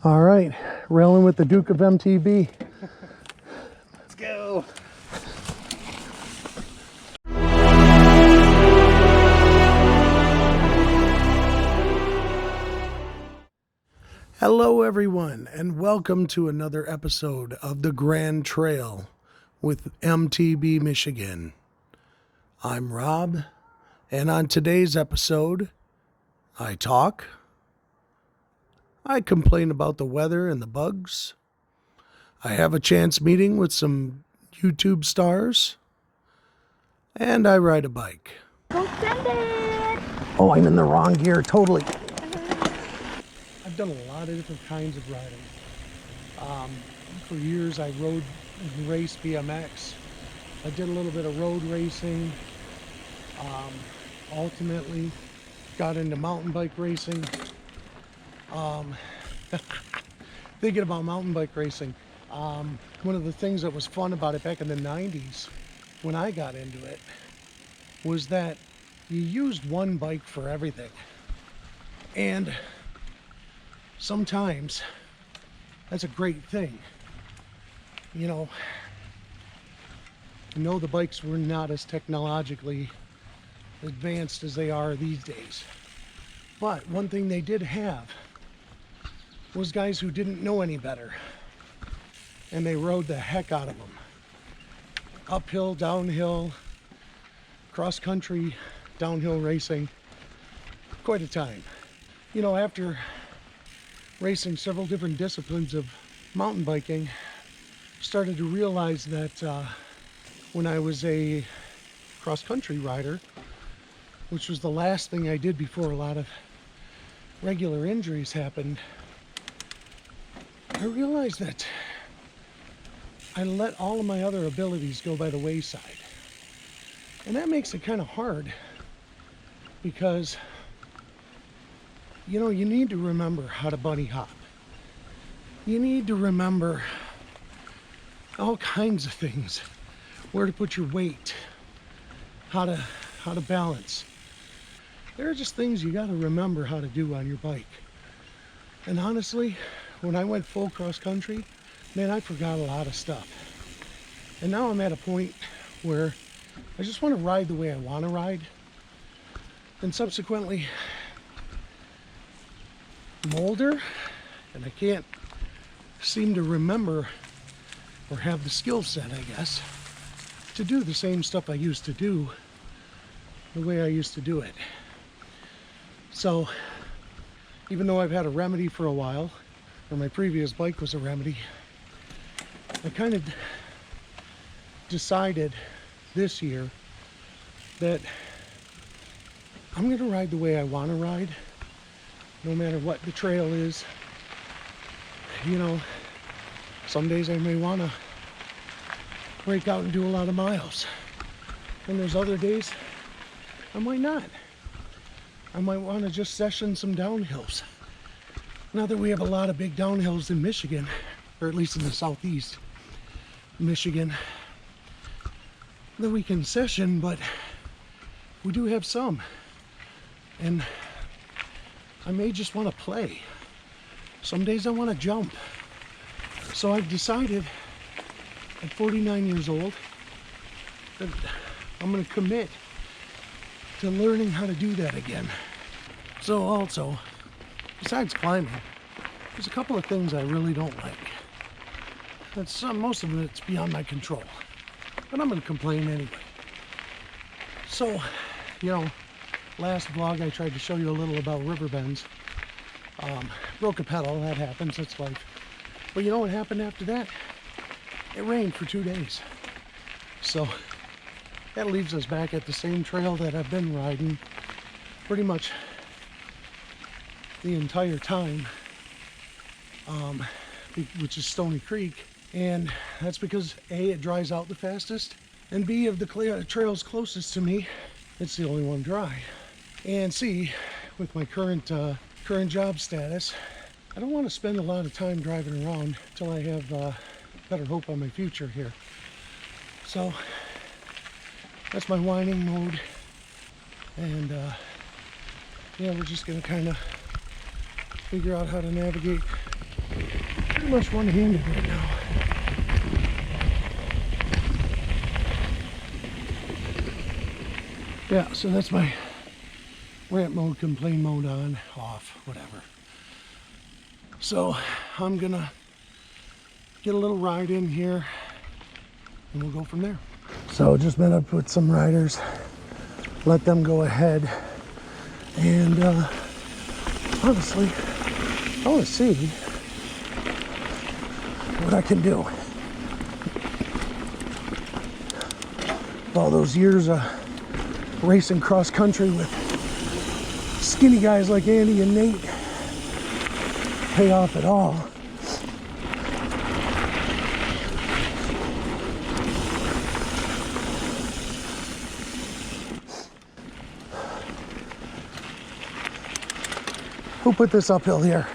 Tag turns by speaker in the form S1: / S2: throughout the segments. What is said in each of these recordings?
S1: All right, railing with the Duke of MTB.
S2: Let's go.
S1: Hello everyone, and welcome to another episode of the Grand Trail with MTB Michigan. I'm Rob, and on today's episode, I talk, I complain about the weather and the bugs, I have a chance meeting with some YouTube stars, and I ride a bike.
S3: Go send it!
S1: Oh, I'm in the wrong gear, totally. I've done a lot of different kinds of riding. For years I rode and raced BMX. I did a little bit of road racing. Ultimately got into mountain bike racing. Thinking about mountain bike racing, one of the things that was fun about it back in the 90s when I got into it was that you used one bike for everything. And sometimes that's a great thing. You know, the bikes were not as technologically advanced as they are these days. But one thing they did have was guys who didn't know any better. And they rode the heck out of them. Uphill, downhill, cross country, downhill racing. Quite a time. You know, after racing several different disciplines of mountain biking, started to realize that when I was a cross-country rider, which was the last thing I did before a lot of regular injuries happened, I realized that I let all of my other abilities go by the wayside. And that makes it kind of hard because you need to remember how to bunny hop. You need to remember all kinds of things. Where to put your weight, how to balance. There are just things you got to remember how to do on your bike. And honestly, when I went full cross country, man, I forgot a lot of stuff. And now I'm at a point where I just want to ride the way I want to ride. And subsequently, I'm older and I can't seem to remember or have the skill set, I guess, to do the same stuff I used to do the way I used to do it. So even though I've had a remedy for a while, or my previous bike was a remedy, I kind of decided this year that I'm going to ride the way I want to ride, no matter what the trail is. You know, some days I may want to break out and do a lot of miles, and there's other days I might not. I might want to just session some downhills. Now that we have a lot of big downhills in Michigan, or at least in the southeast Michigan, that we can session, but we do have some. And I may just want to play. Some days I want to jump. So I've decided at 49 years old that I'm going to commit to learning how to do that again. So also, besides climbing, there's a couple of things I really don't like. Most of it's beyond my control, but I'm going to complain anyway. So, last vlog I tried to show you a little about river bends. Broke a pedal, that happens, that's life. But you know what happened after that? It rained for 2 days. So that leaves us back at the same trail that I've been riding pretty much the entire time, which is Stony Creek. And that's because A, it dries out the fastest, and B, of the trails closest to me, it's the only one dry. And C, with my current job status, I don't want to spend a lot of time driving around until I have better hope on my future here. So that's my whining mode, and yeah, we're just gonna kind of figure out how to navigate much one-handed right now. Yeah, so that's my rant mode, complain mode on, off, whatever. So I'm gonna get a little ride in here and we'll go from there. So just met up with some riders, let them go ahead, and honestly, I want to see what I can do. All those years of racing cross country with skinny guys like Andy and Nate pay off at all. Who put this uphill here?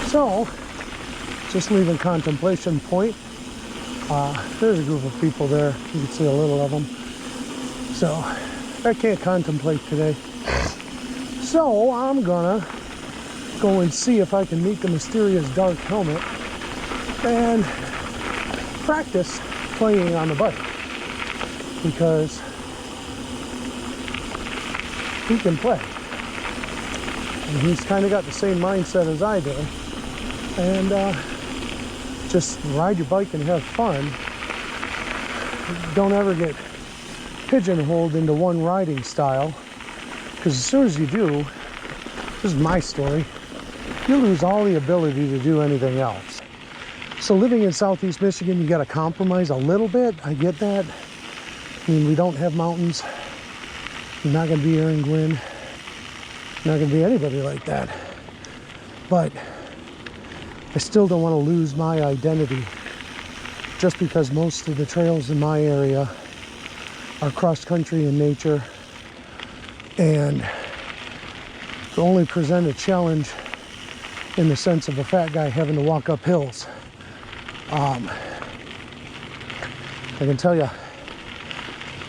S1: So, just leaving Contemplation Point. There's a group of people there. You can see a little of them. So, I can't contemplate today. So, I'm gonna go and see if I can meet the mysterious dark helmet and practice playing on the bike. Because he can play. And he's kind of got the same mindset as I do. And just ride your bike and have fun. Don't ever get pigeonholed into one riding style. Because as soon as you do, this is my story, you lose all the ability to do anything else. So living in Southeast Michigan, you got to compromise a little bit. I get that. I mean, we don't have mountains. You're not going to be Aaron Gwynn. You're not going to be anybody like that. But I still don't want to lose my identity just because most of the trails in my area are cross-country in nature and only present a challenge in the sense of a fat guy having to walk up hills. I can tell you,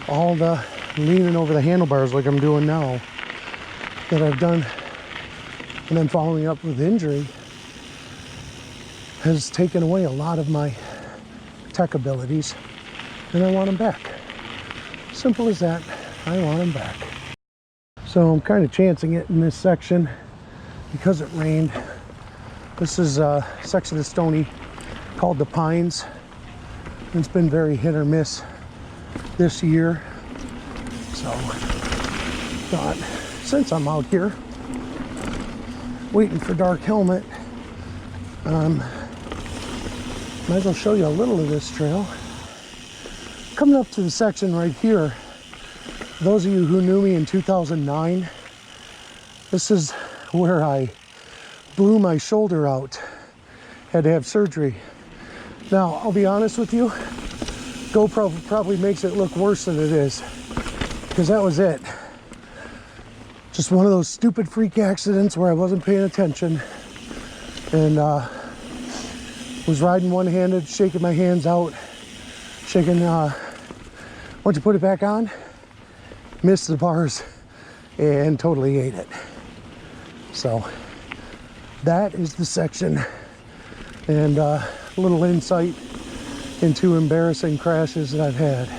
S1: all the leaning over the handlebars like I'm doing now that I've done and then following up with injury has taken away a lot of my tech abilities, and I want them back. Simple as that. I want them back. So I'm kind of chancing it in this section because it rained. This is a section of Stony called the Pines. It's been very hit or miss this year. So thought, since I'm out here waiting for dark helmet, might as well show you a little of this trail. Coming up to the section right here, those of you who knew me in 2009, this is where I blew my shoulder out, had to have surgery. Now, I'll be honest with you, GoPro probably makes it look worse than it is, because that was it. Just one of those stupid freak accidents where I wasn't paying attention and was riding one-handed, shaking my hands out, shaking, once you put it back on, missed the bars and totally ate it. So that is the section, and a little insight into embarrassing crashes that I've had.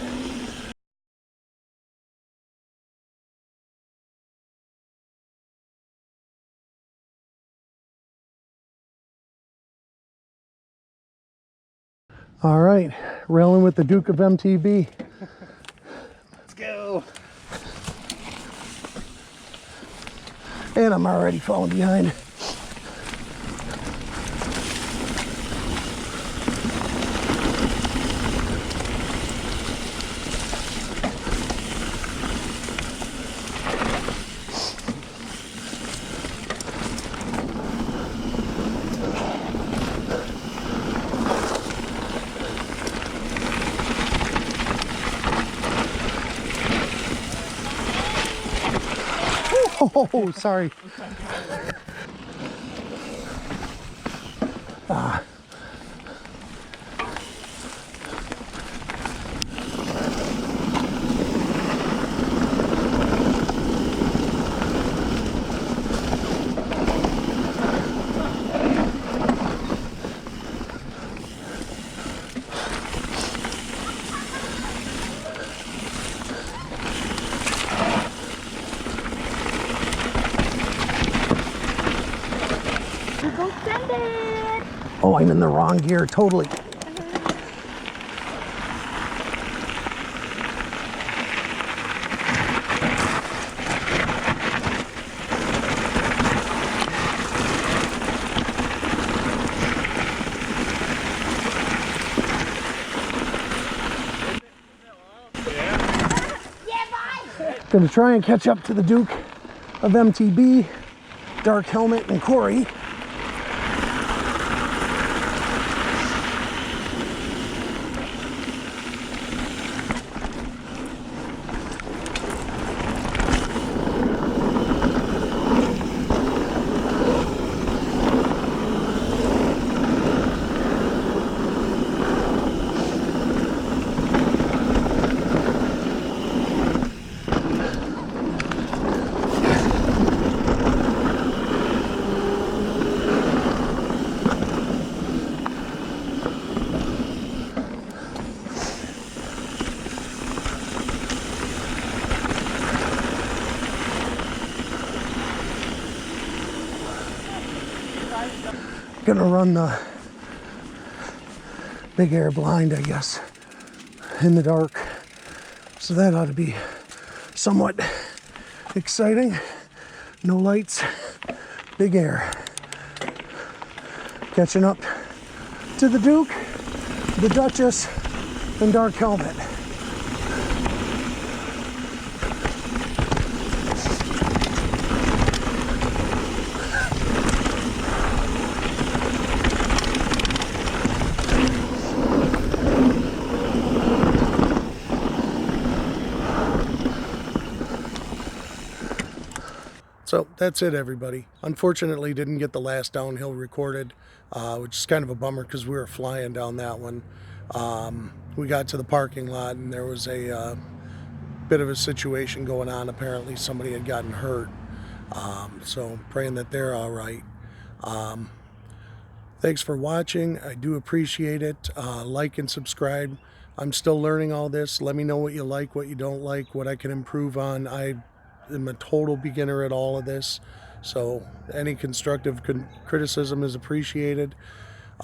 S1: All right, railing with the Duke of MTB.
S2: Let's go.
S1: And I'm already falling behind. Oh, sorry. Oh, I'm in the wrong gear, totally. Gonna try and catch up to the Duke of MTB, Dark Helmet, and Corey. Gonna run the big air blind, I guess, in the dark. So that ought to be somewhat exciting. No lights, big air. Catching up to the Duke, the Duchess, and Dark Helmet. So that's it, everybody. Unfortunately, didn't get the last downhill recorded, which is kind of a bummer because we were flying down that one. We got to the parking lot and there was a bit of a situation going on. Apparently somebody had gotten hurt. So praying that they're all right. Thanks for watching. I do appreciate it. Like and subscribe. I'm still learning all this. Let me know what you like, what you don't like, what I can improve on. I'm a total beginner at all of this, so any constructive criticism is appreciated.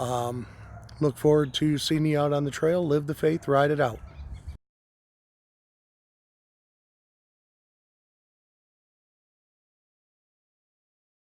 S1: Look forward to seeing you out on the trail. Live the faith, ride it out.